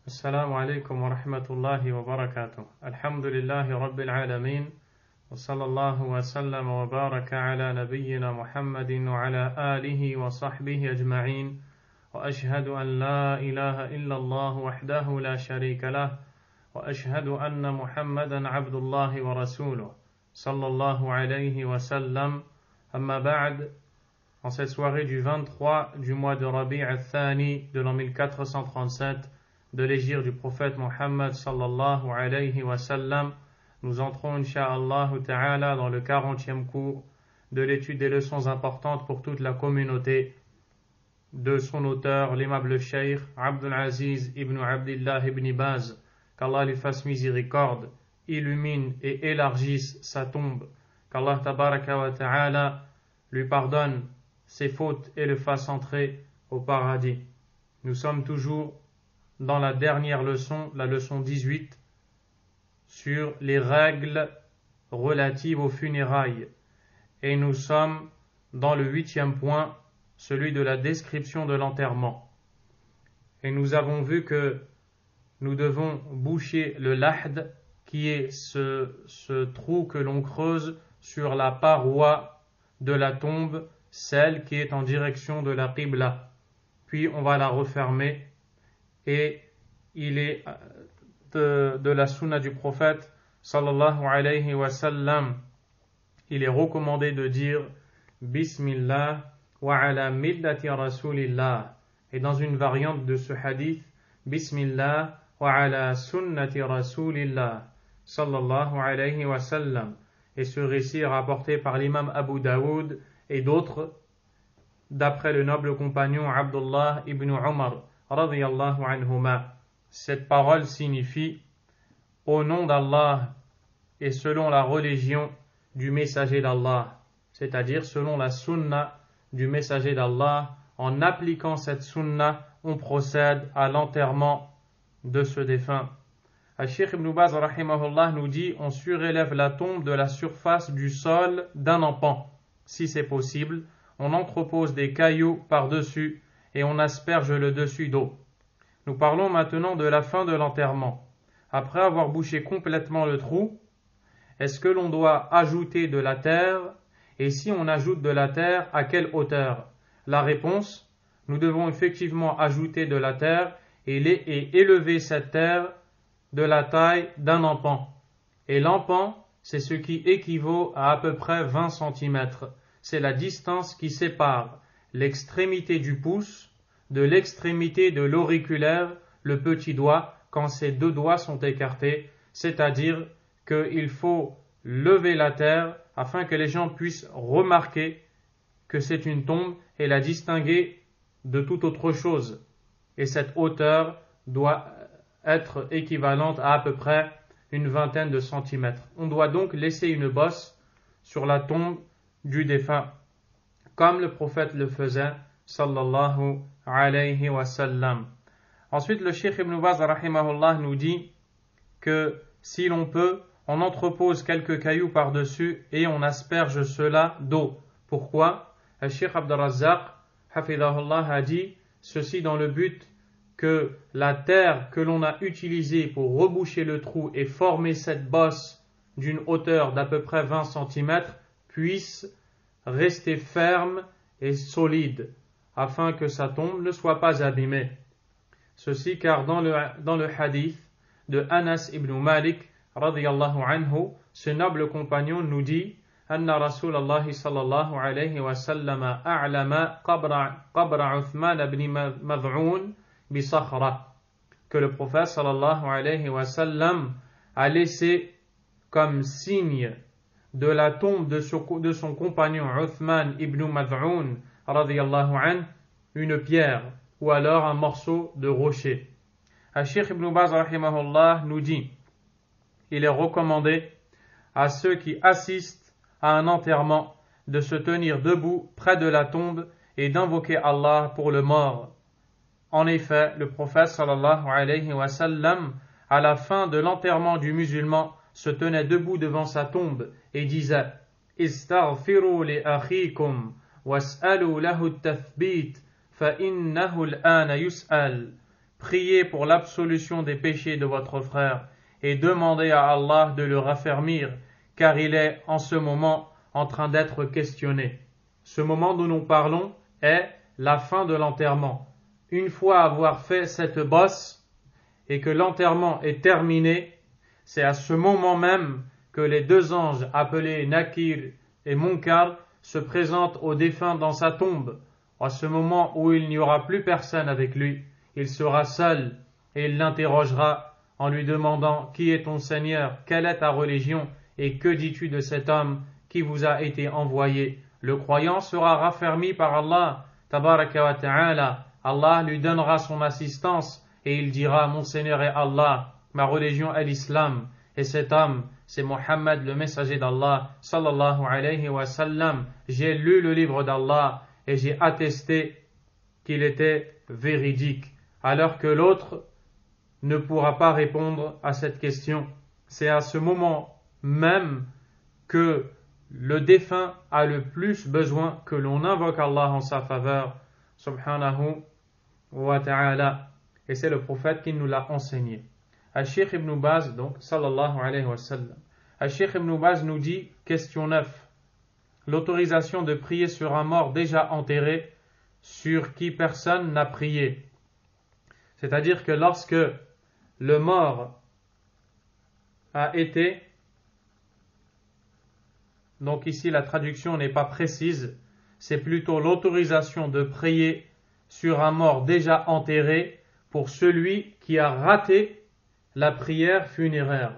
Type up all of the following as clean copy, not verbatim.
السلام عليكم ورحمة الله وبركاته. الحمد لله رب العالمين وصلى الله وسلم وبارك على نبينا محمد وعلى آله وصحبه أجمعين وأشهد أن لا إله إلا الله وحده لا شريك له وأشهد أن محمدا عبد الله ورسوله صلى الله عليه وسلم. أما بعد. En cette soirée du 23 du mois de Rabi' al-Thani de l'an 1437 de l'hégire du prophète Mohammed sallallahu alayhi wa sallam, nous entrons incha'Allah ta'ala dans le 40e cours de l'étude des leçons importantes pour toute la communauté de son auteur, l'aimable cheikh Abdul Aziz ibn Abdillah ibn Baz, qu'Allah lui fasse miséricorde, illumine et élargisse sa tombe, qu'Allah tabaraka wa ta'ala lui pardonne ses fautes et le fasse entrer au paradis. Nous sommes toujours dans la dernière leçon, la leçon 18, sur les règles relatives aux funérailles. Et nous sommes dans le 8e point, celui de la description de l'enterrement. Et nous avons vu que nous devons boucher le lahd, qui est ce trou que l'on creuse sur la paroi de la tombe, celle qui est en direction de la qibla. Puis on va la refermer, et il est de la sunna du prophète sallallahu alayhi wa sallam, il est recommandé de dire Bismillah wa ala millati rasulillah, et dans une variante de ce hadith Bismillah wa ala sunnati rasulillah sallallahu alayhi wa sallam. Et ce récit est rapporté par l'imam Abu Daoud et d'autres, d'après le noble compagnon Abdullah ibn Umar radiyallahu anhuma. Cette parole signifie au nom d'Allah et selon la religion du messager d'Allah, c'est-à-dire selon la sunna du messager d'Allah. En appliquant cette sunna, on procède à l'enterrement de ce défunt. Cheikh Ibn Baz rahimahullah nous dit: on surélève la tombe de la surface du sol d'un empan. Si c'est possible, on entrepose des cailloux par-dessus et on asperge le dessus d'eau. Nous parlons maintenant de la fin de l'enterrement. Après avoir bouché complètement le trou, est-ce que l'on doit ajouter de la terre? Et si on ajoute de la terre, à quelle hauteur? La réponse: nous devons effectivement ajouter de la terre et élever cette terre de la taille d'un empan. Et l'empan, c'est ce qui équivaut à peu près 20 cm. C'est la distance qui sépare l'extrémité du pouce de l'extrémité de l'auriculaire, le petit doigt, quand ces deux doigts sont écartés, c'est-à-dire qu'il faut lever la terre afin que les gens puissent remarquer que c'est une tombe et la distinguer de toute autre chose. Et cette hauteur doit être équivalente à peu près une vingtaine de centimètres. On doit donc laisser une bosse sur la tombe du défunt, comme le prophète le faisait, sallallahu alayhi wa sallam. Ensuite, le Cheikh Ibn Baz rahimahullah nous dit que si l'on peut, on entrepose quelques cailloux par-dessus et on asperge cela d'eau. Pourquoi? Le Cheikh Abd al-Razzaq hafidahullah a dit ceci dans le but que la terre que l'on a utilisée pour reboucher le trou et former cette bosse d'une hauteur d'à peu près 20 cm puisse rester ferme et solide, afin que sa tombe ne soit pas abîmée. Ceci car dans le hadith de Anas ibn Malik radiyallahu anhu, ce noble compagnon nous dit Anna Rasulallah sallallahu alayhi wa sallam a'lama qabra Uthman ibn Mad'un bi sakhra, que le prophète sallallahu alayhi wa sallam a laissé comme signe de la tombe de son compagnon Uthman ibn Mad'un radiyallahu anhu une pierre ou alors un morceau de rocher. Cheikh Ibn Baz rahimahullah nous dit: il est recommandé à ceux qui assistent à un enterrement de se tenir debout près de la tombe et d'invoquer Allah pour le mort. En effet, le prophète sallallahu alayhi wa sallam, à la fin de l'enterrement du musulman, se tenait debout devant sa tombe et disait: Istaghfiru li akhikum was'alu lahu at-tathbit fa innahu al-ana yus'al. priez pour l'absolution des péchés de votre frère et demandez à Allah de le raffermir, car il est en ce moment en train d'être questionné. Ce moment dont nous parlons est la fin de l'enterrement. Une fois avoir fait cette bosse et que l'enterrement est terminé, c'est à ce moment même que les deux anges appelés Nakir et Munkar se présentent au défunt dans sa tombe. À ce moment où il n'y aura plus personne avec lui, il sera seul et il l'interrogera en lui demandant « Qui est ton Seigneur? Quelle est ta religion? Et que dis-tu de cet homme qui vous a été envoyé ?» Le croyant sera raffermi par Allah, tabaraka wa ta'ala. Allah lui donnera son assistance et il dira « Mon Seigneur est Allah, ma religion est l'islam. » Et cet homme, c'est Mohammed, le messager d'Allah, sallallahu alayhi wa sallam. J'ai lu le livre d'Allah et j'ai attesté qu'il était véridique. Alors que l'autre ne pourra pas répondre à cette question. C'est à ce moment même que le défunt a le plus besoin que l'on invoque Allah en sa faveur, subhanahu wa ta'ala. Et c'est le prophète qui nous l'a enseigné. Al-Sheikh Ibn Baz, donc, sallallahu alayhi wa sallam. Al-Sheikh Ibn Baz nous dit, question 9, l'autorisation de prier sur un mort déjà enterré, sur qui personne n'a prié. C'est-à-dire que lorsque le mort a été, donc ici la traduction n'est pas précise, c'est plutôt l'autorisation de prier sur un mort déjà enterré pour celui qui a raté la prière funéraire.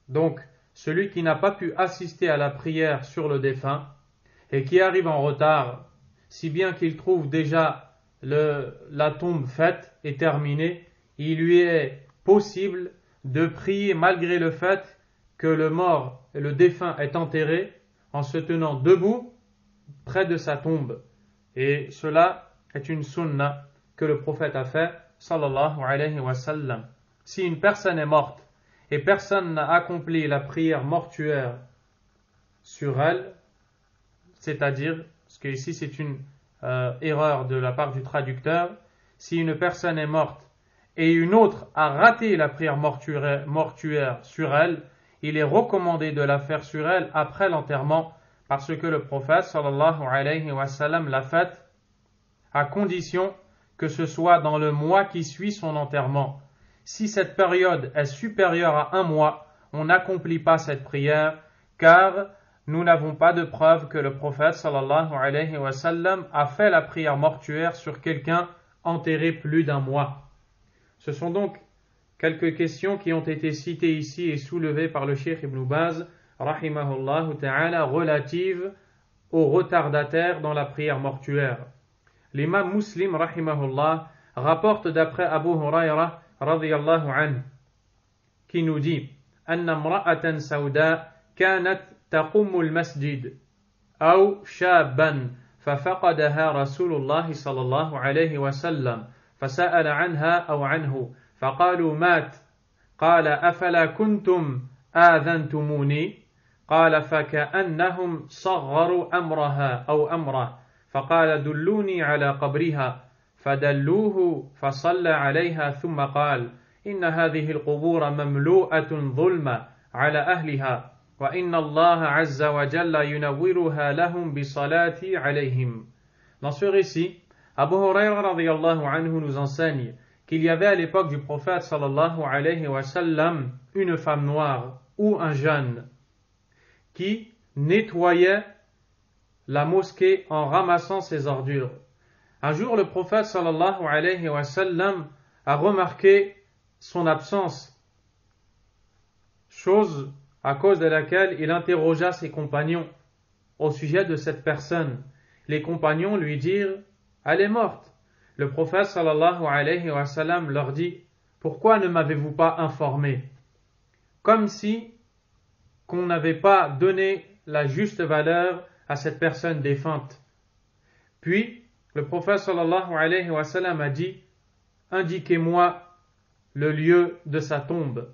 Donc, celui qui n'a pas pu assister à la prière sur le défunt et qui arrive en retard, si bien qu'il trouve déjà la tombe faite et terminée, il lui est possible de prier malgré le fait que le mort et le défunt est enterré en se tenant debout près de sa tombe. Et cela est une sunna que le prophète a fait, sallallahu alayhi wa sallam. Si une personne est morte et personne n'a accompli la prière mortuaire sur elle, c'est-à-dire, parce que ici c'est une erreur de la part du traducteur, si une personne est morte et une autre a raté la prière mortuaire sur elle, il est recommandé de la faire sur elle après l'enterrement, parce que le prophète sallallahu alayhi wa sallam l'a faite à condition que ce soit dans le mois qui suit son enterrement. Si cette période est supérieure à un mois, on n'accomplit pas cette prière, car nous n'avons pas de preuve que le prophète sallallahu alayhi wa sallam a fait la prière mortuaire sur quelqu'un enterré plus d'un mois. Ce sont donc quelques questions qui ont été citées ici et soulevées par le Cheikh Ibn Baz, rahimahullah ta'ala, relatives aux retardataires dans la prière mortuaire. L'imam Muslim, rahimahullah, rapporte d'après Abu Huraira, radiyallahu anhu, qui nous dit أن امرأة سوداء كانت تقوم المسجد أو شابا ففقدها رسول الله صلى الله عليه وسلم فسأل عنها أو عنه فقالوا مات قال أفلا كنتم آذنتموني قال فكأنهم صغروا أمرها أو أمره فقال دلوني على قبرها فدلوه فصلى عليها ثم قال إن هذه القبور مملوءة ظلما على أهلها وإن الله عز وجل ينورها لهم بصلاتي عليهم. Dans ce récit, Abu Huraira radiyallahu anhu nous enseigne qu'il y avait à l'époque du prophète sallallahu alayhi wa sallam une femme noire ou un jeune qui nettoyait la mosquée en ramassant ses ordures. Un jour, le prophète sallallahu alayhi wa sallam a remarqué son absence, chose à cause de laquelle il interrogea ses compagnons au sujet de cette personne. Les compagnons lui dirent « Elle est morte ». Le prophète sallallahu alayhi wa sallam leur dit « Pourquoi ne m'avez-vous pas informé ?» Comme si qu'on n'avait pas donné la juste valeur à cette personne défunte. Puis, le prophète sallallahu alayhi wa sallam a dit « Indiquez-moi le lieu de sa tombe. »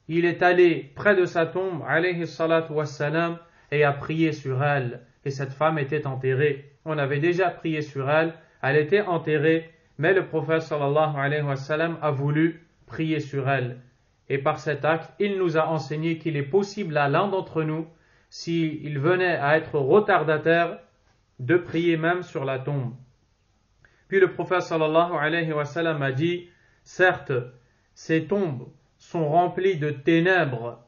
Il est allé près de sa tombe, alayhi salatu wassalam, et a prié sur elle. Et cette femme était enterrée. On avait déjà prié sur elle. Elle était enterrée Mais le prophète sallallahu alayhi wa sallam a voulu prier sur elle. Et par cet acte, il nous a enseigné qu'il est possible à l'un d'entre nous, s'il venait à être retardataire, de prier même sur la tombe. Puis le prophète sallallahu alayhi wa sallam a dit, certes, ces tombes sont remplies de ténèbres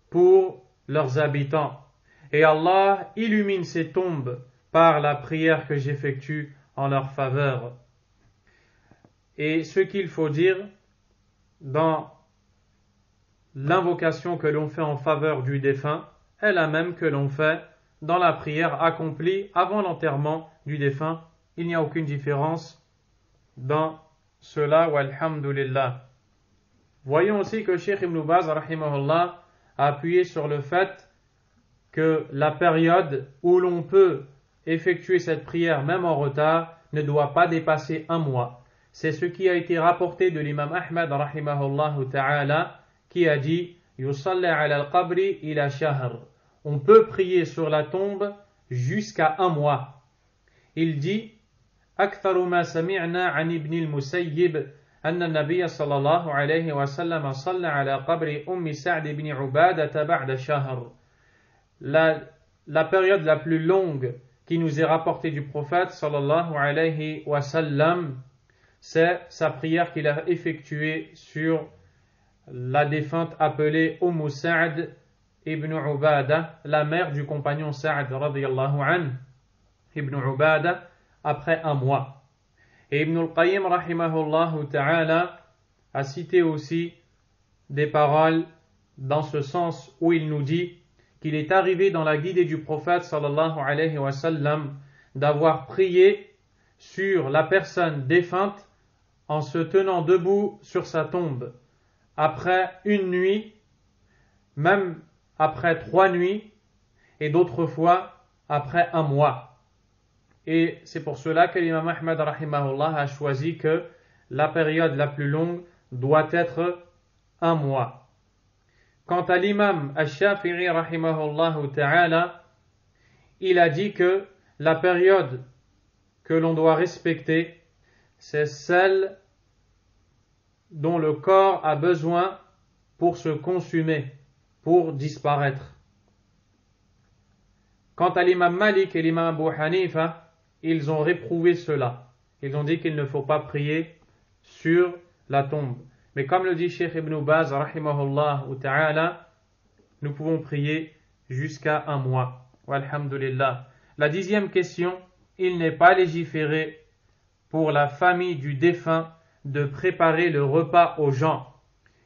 pour leurs habitants. Et Allah illumine ces tombes par la prière que j'effectue en leur faveur. Et ce qu'il faut dire dans l'invocation que l'on fait en faveur du défunt est la même que l'on fait dans la prière accomplie avant l'enterrement du défunt. Il n'y a aucune différence dans cela, walhamdulillah. Voyons aussi que Cheikh Ibn Baz rahimahullah a appuyé sur le fait que la période où l'on peut effectuer cette prière même en retard ne doit pas dépasser un mois. C'est ce qui a été rapporté de l'imam Ahmad rahimahullah ta'ala qui a dit yusalli ala al-qabri ila shahr. On peut prier sur la tombe jusqu'à un mois. Il dit أكثر ما سمعنا عن ابن المسيب أن النبي صلى الله عليه وسلم صلى على قبر أم سعد بن عبادة بعد شهر. La période la plus longue qui nous est rapportée du prophète sallallahu alayhi wa sallam, c'est sa prière qu'il a effectuée sur la défunte appelée Umm Sa'd ibn Ubada, la mère du compagnon Sa'd radiyallahu anhu, ibn Ubada, après un mois. Et Ibn al-Qayyim rahimahullah ta'ala a cité aussi des paroles dans ce sens où il nous dit qu'il est arrivé dans la guidée du prophète sallallahu alayhi wa sallam d'avoir prié sur la personne défunte en se tenant debout sur sa tombe après une nuit, même après 3 nuits et d'autres fois après un mois. Et c'est pour cela que l'imam Ahmad rahimahullah a choisi que la période la plus longue doit être un mois. Quant à l'imam Ash-Shafi'i rahimahullah ta'ala, il a dit que la période que l'on doit respecter, c'est celle dont le corps a besoin pour se consumer, pour disparaître. Quant à l'imam Malik et l'imam Abu Hanifa, ils ont réprouvé cela. Ils ont dit qu'il ne faut pas prier sur la tombe. Mais comme le dit Cheikh Ibn Baz, rahimahullah ta'ala, nous pouvons prier jusqu'à un mois. Walhamdulillah. La 10e question, il n'est pas légiféré pour la famille du défunt de préparer le repas aux gens.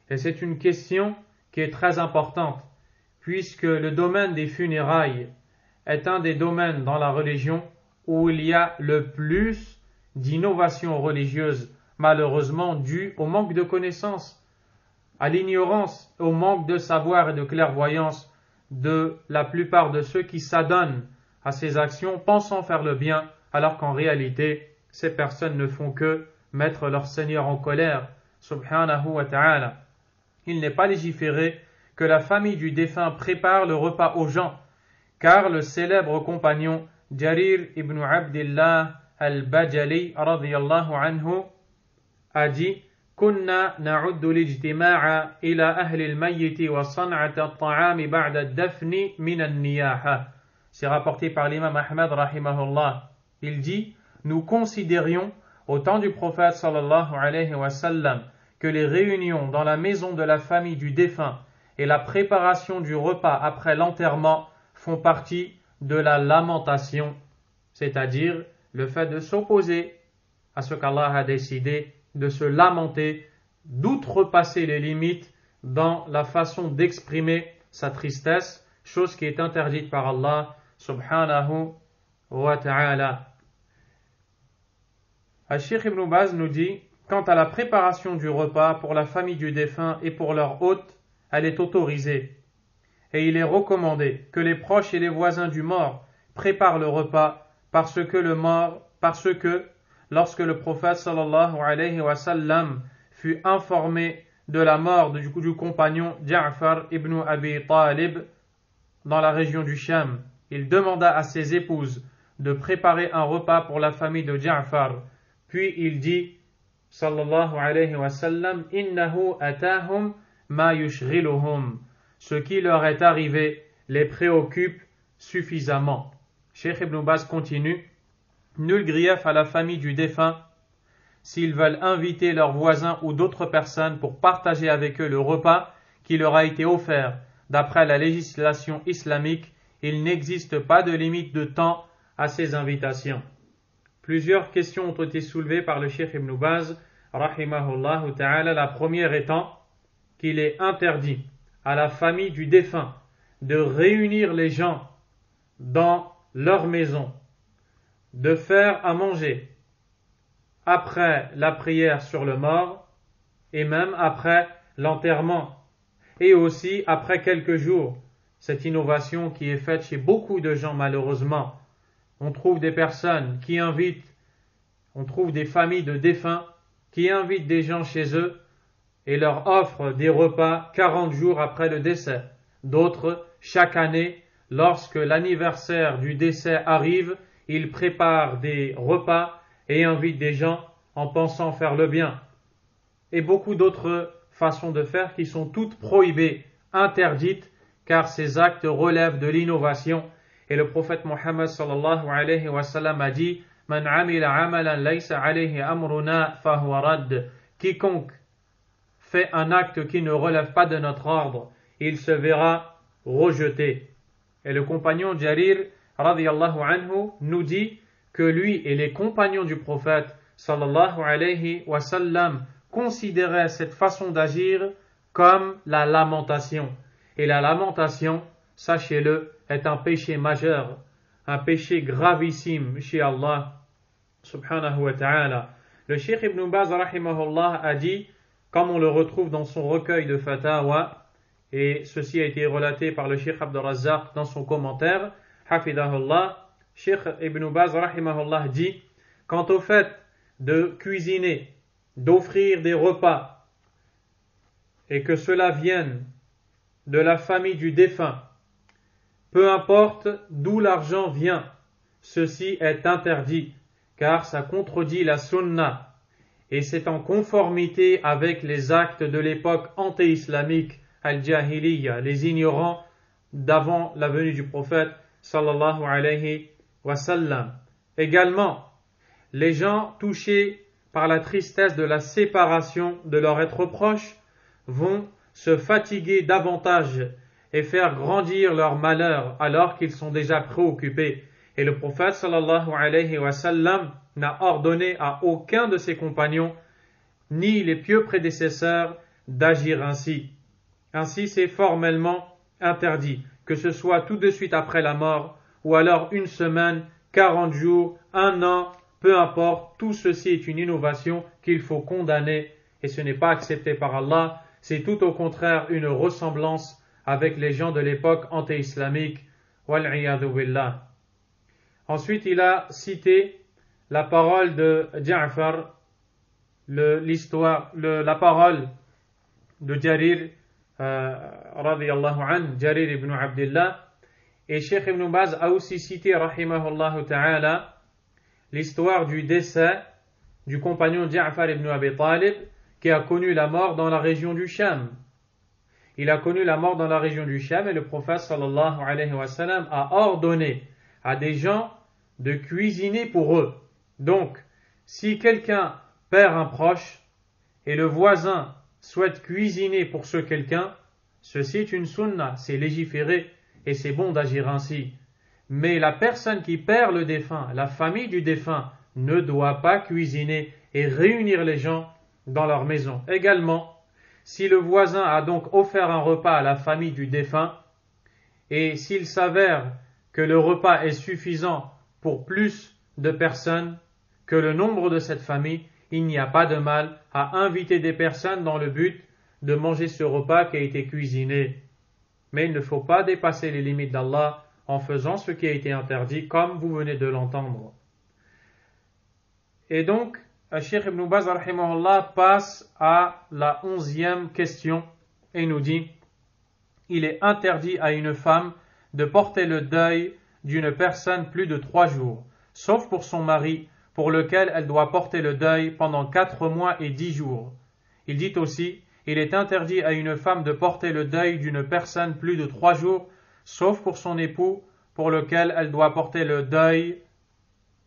Et c'est une question qui est très importante, puisque le domaine des funérailles est un des domaines dans la religion où il y a le plus d'innovation religieuse, malheureusement due au manque de connaissances, à l'ignorance, au manque de savoir et de clairvoyance de la plupart de ceux qui s'adonnent à ces actions pensant faire le bien, alors qu'en réalité, ces personnes ne font que mettre leur Seigneur en colère, subhanahu wa ta'ala. Il n'est pas légiféré que la famille du défunt prépare le repas aux gens, car le célèbre compagnon Jarir ibn Abdillah al-Bajali radiyallahu anhu a dit كنا نعد الاجتماع إلى أهل الميت وصنعة الطعام بعد الدفن من النياحة. C'est rapporté par l'imam Ahmad rahimahullah. Il dit, nous considérions au temps du prophète sallallahu alayhi wa sallam que les réunions dans la maison de la famille du défunt et la préparation du repas après l'enterrement font partie de la lamentation, c'est-à-dire le fait de s'opposer à ce qu'Allah a décidé, de se lamenter, d'outrepasser les limites dans la façon d'exprimer sa tristesse, chose qui est interdite par Allah subhanahu wa ta'ala. Al-Sheikh Ibn Baz nous dit, quant à la préparation du repas pour la famille du défunt et pour leur hôte, elle est autorisée. Et il est recommandé que les proches et les voisins du mort préparent le repas parce que lorsque le prophète sallallahu alayhi wa sallam fut informé de la mort du compagnon Ja'far ibn Abi Talib dans la région du Sham, il demanda à ses épouses de préparer un repas pour la famille de Ja'far. Puis il dit, sallallahu alayhi wa sallam, innahu atahum ma yushghiluhum. Ce qui leur est arrivé les préoccupe suffisamment. Cheikh Ibn Baz continue, nul grief à la famille du défunt s'ils veulent inviter leurs voisins ou d'autres personnes pour partager avec eux le repas qui leur a été offert. D'après la législation islamique, il n'existe pas de limite de temps à ces invitations. Plusieurs questions ont été soulevées par le Cheikh Ibn Baz, rahimahullah ta'ala. La première étant qu'il est interdit à la famille du défunt de réunir les gens dans leur maison, de faire à manger après la prière sur le mort et même après l'enterrement et aussi après quelques jours. Cette innovation qui est faite chez beaucoup de gens malheureusement. On trouve des personnes qui invitent, on trouve des familles de défunts qui invitent des gens chez eux et leur offrent des repas 40 jours après le décès. D'autres, chaque année, lorsque l'anniversaire du décès arrive, ils préparent des repas et invitent des gens en pensant faire le bien. Et beaucoup d'autres façons de faire qui sont toutes prohibées, interdites, car ces actes relèvent de l'innovation. Et le prophète Mohammed sallallahu alayhi wa sallam a dit « Man amila amalan laysa alayhi amruna fahuwa radd » Quiconque fait un acte qui ne relève pas de notre ordre, il se verra rejeté. Et le compagnon Jarir radiyallahu anhu nous dit que lui et les compagnons du prophète sallallahu alayhi wa sallam considéraient cette façon d'agir comme la lamentation. Et la lamentation, sachez-le, est un péché majeur, un péché gravissime chez Allah subhanahu wa ta'ala. Le Cheikh Ibn Baz rahimahullah a dit, comme on le retrouve dans son recueil de Fatawa, et ceci a été relaté par le Cheikh Abd al-Razzaq dans son commentaire, hafidahullah, Cheikh Ibn Baz rahimahullah dit, quant au fait de cuisiner, d'offrir des repas, et que cela vienne de la famille du défunt, peu importe d'où l'argent vient, ceci est interdit, car ça contredit la sunna, et c'est en conformité avec les actes de l'époque anté-islamique, al-jahiliya, les ignorants d'avant la venue du prophète sallallahu alayhi wa sallam. Également, les gens touchés par la tristesse de la séparation de leur être proche vont se fatiguer davantage et faire grandir leur malheur alors qu'ils sont déjà préoccupés. Et le prophète sallallahu alayhi wa sallam n'a ordonné à aucun de ses compagnons, ni les pieux prédécesseurs, d'agir ainsi. Ainsi, c'est formellement interdit, que ce soit tout de suite après la mort, ou alors une semaine, 40 jours, un an, peu importe, tout ceci est une innovation qu'il faut condamner, et ce n'est pas accepté par Allah, c'est tout au contraire une ressemblance avec les gens de l'époque anté-islamique. Wal'iyadhu billah. Ensuite, il a cité la parole de Ja'far, la parole de Jarir, radiyallahu anhu, Jarir ibn Abdullah, et Cheikh Ibn Baz a aussi cité, rahimahullah ta'ala, l'histoire du décès du compagnon Ja'far ibn Abi Talib, qui a connu la mort dans la région du Sham. Il a connu la mort dans la région du Sham et le prophète sallallahu alayhi wa sallam a ordonné à des gens de cuisiner pour eux. Donc, si quelqu'un perd un proche et le voisin souhaite cuisiner pour ce quelqu'un, ceci est une sunna, c'est légiféré et c'est bon d'agir ainsi. Mais la personne qui perd le défunt, la famille du défunt, ne doit pas cuisiner et réunir les gens dans leur maison. Également, si le voisin a donc offert un repas à la famille du défunt, et s'il s'avère que le repas est suffisant pour plus de personnes que le nombre de cette famille, il n'y a pas de mal à inviter des personnes dans le but de manger ce repas qui a été cuisiné. Mais il ne faut pas dépasser les limites d'Allah en faisant ce qui a été interdit, comme vous venez de l'entendre. Et donc, Cheikh Ibn Baz rahimahullah passe à la 11e question et nous dit: il est interdit à une femme de porter le deuil d'une personne plus de 3 jours, sauf pour son mari, pour lequel elle doit porter le deuil pendant 4 mois et 10 jours. Il dit aussi, il est interdit à une femme de porter le deuil d'une personne plus de 3 jours, sauf pour son époux, pour lequel elle doit porter le deuil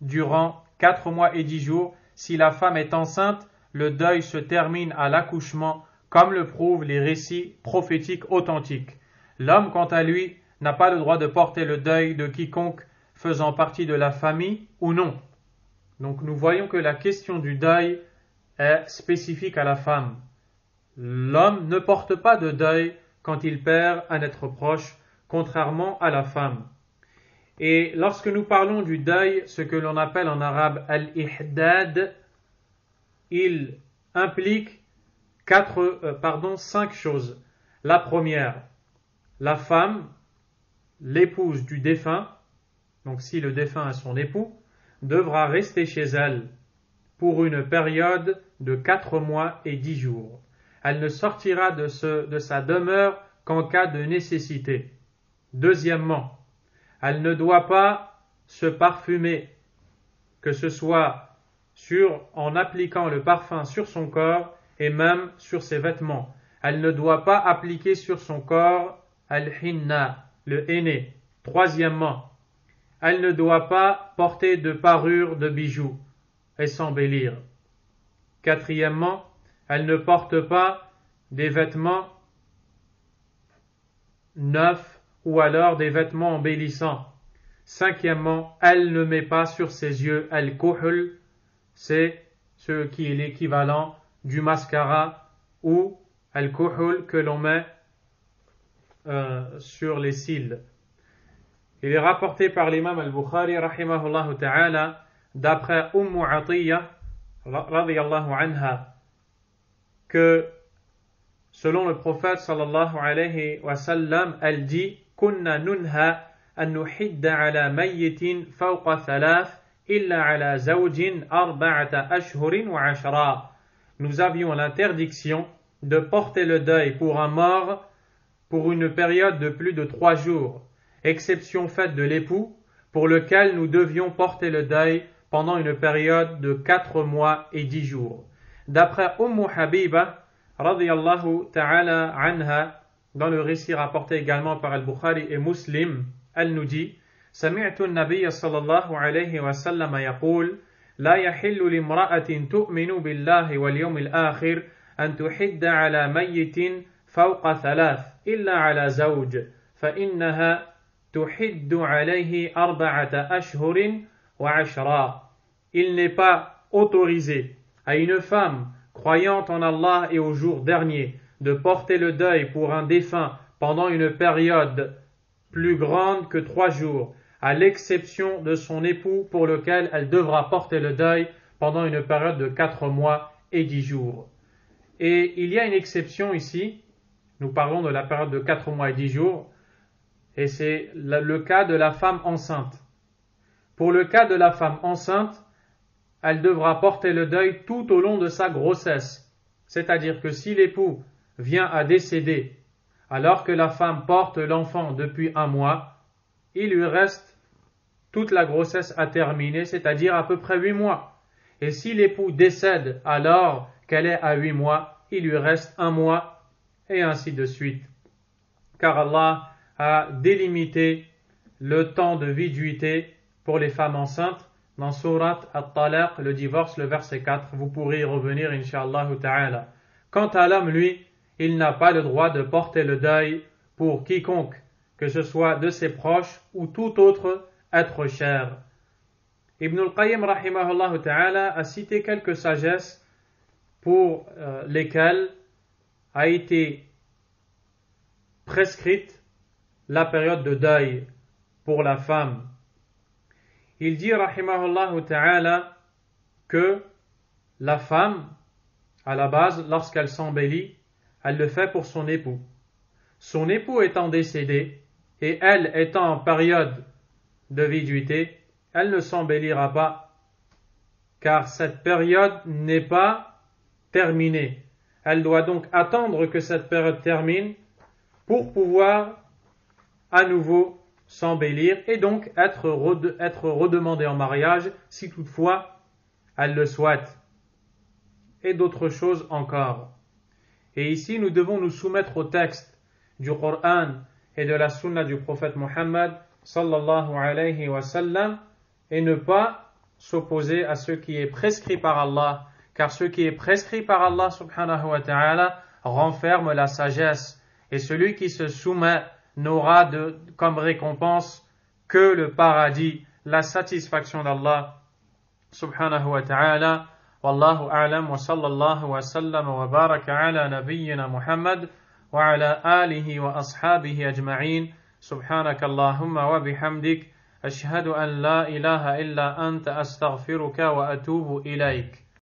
durant 4 mois et 10 jours. Si la femme est enceinte, le deuil se termine à l'accouchement, comme le prouvent les récits prophétiques authentiques. L'homme, quant à lui, n'a pas le droit de porter le deuil de quiconque faisant partie de la famille ou non. Donc nous voyons que la question du deuil est spécifique à la femme. L'homme ne porte pas de deuil quand il perd un être proche, contrairement à la femme. Et lorsque nous parlons du deuil, ce que l'on appelle en arabe al-ihdad, il implique 5 choses. La première, la femme, l'épouse du défunt, donc si le défunt est son époux, devra rester chez elle pour une période de 4 mois et 10 jours. Elle ne sortira de sa demeure qu'en cas de nécessité. Deuxièmement, elle ne doit pas se parfumer, que ce soit en appliquant le parfum sur son corps et même sur ses vêtements. Elle ne doit pas appliquer sur son corps al-hinna, le henné. Troisièmement, elle ne doit pas porter de parure de bijoux et s'embellir. Quatrièmement, elle ne porte pas des vêtements neufs ou alors des vêtements embellissants. Cinquièmement, elle ne met pas sur ses yeux al-kuhl, c'est ce qui est l'équivalent du mascara ou al-kuhl que l'on met sur les cils. Il est rapporté par l'imam al-Bukhari rahimahullah ta'ala d'après Atiyya radiyallahu anha que selon le prophète sallallahu alayhi wa sallam, elle dit kunna nunha an nuhidda ala mayyitin fawqa thalath illa ala zawjin arba'ata ashhurin wa ashra. Nous avions l'interdiction de porter le deuil pour un mort pour une période de plus de 3 jours, exception faite de l'époux pour lequel nous devions porter le deuil pendant une période de 4 mois et 10 jours. D'après Habiba radiyallahu ta'ala anha, dans le récit rapporté également par Al-Bukhari et Muslim, elle nous dit سمعت النبي صلى الله عليه وسلم يقول لا يحل لامرأة تؤمن بالله واليوم الآخر أن تحد على ميت فوق 3 إلا على زوج فإنها تحد عليه 4 أشهر وعشرا. Il n'est pas autorisé à une femme croyant en Allah et au jour dernier de porter le deuil pour un défunt pendant une période plus grande que 3 jours, à l'exception de son époux pour lequel elle devra porter le deuil pendant une période de 4 mois et 10 jours. Et il y a une exception ici, nous parlons de la période de 4 mois et 10 jours, et c'est le cas de la femme enceinte. Pour le cas de la femme enceinte, elle devra porter le deuil tout au long de sa grossesse. C'est-à-dire que si l'époux vient à décéder alors que la femme porte l'enfant depuis 1 mois, il lui reste toute la grossesse à terminer, c'est-à-dire à peu près 8 mois. Et si l'époux décède alors qu'elle est à 8 mois, il lui reste 1 mois, et ainsi de suite. Car Allah a délimité le temps de viduité pour les femmes enceintes dans Surat At-Talaq, le divorce, le verset 4. Vous pourrez y revenir, Inch'Allah ta'ala. Quant à l'homme, lui, il n'a pas le droit de porter le deuil pour quiconque, que ce soit de ses proches ou tout autre être cher. Ibn al-Qayyim rahimahullah ta'ala a cité quelques sagesses pour lesquelles a été prescrite la période de deuil pour la femme. Il dit rahimahullah ta'ala que la femme, à la base, lorsqu'elle s'embellit, elle le fait pour son époux. Son époux étant décédé et elle étant en période de viduité, elle ne s'embellira pas, car cette période n'est pas terminée. Elle doit donc attendre que cette période termine pour pouvoir à nouveau s'embellir et donc être redemandée en mariage si toutefois elle le souhaite, et d'autres choses encore. Et ici, nous devons nous soumettre au texte du Coran et de la Sunna du prophète Muhammad sallallahu alayhi wa sallam et ne pas s'opposer à ce qui est prescrit par Allah, car ce qui est prescrit par Allah subhanahu wa ta'ala renferme la sagesse, et celui qui se soumet n'aura comme récompense que le paradis, la satisfaction d'Allah subhanahu wa ta'ala. Wallahu a'lam wa sallallahu wa sallam wa baraka ala nabiyyina Muhammad wa ala alihi wa ashabihi ajma'in. Subhanaka Allahumma wa bihamdik. أشهد أن لا إله إلا أنت أستغفرك وأتوب إليك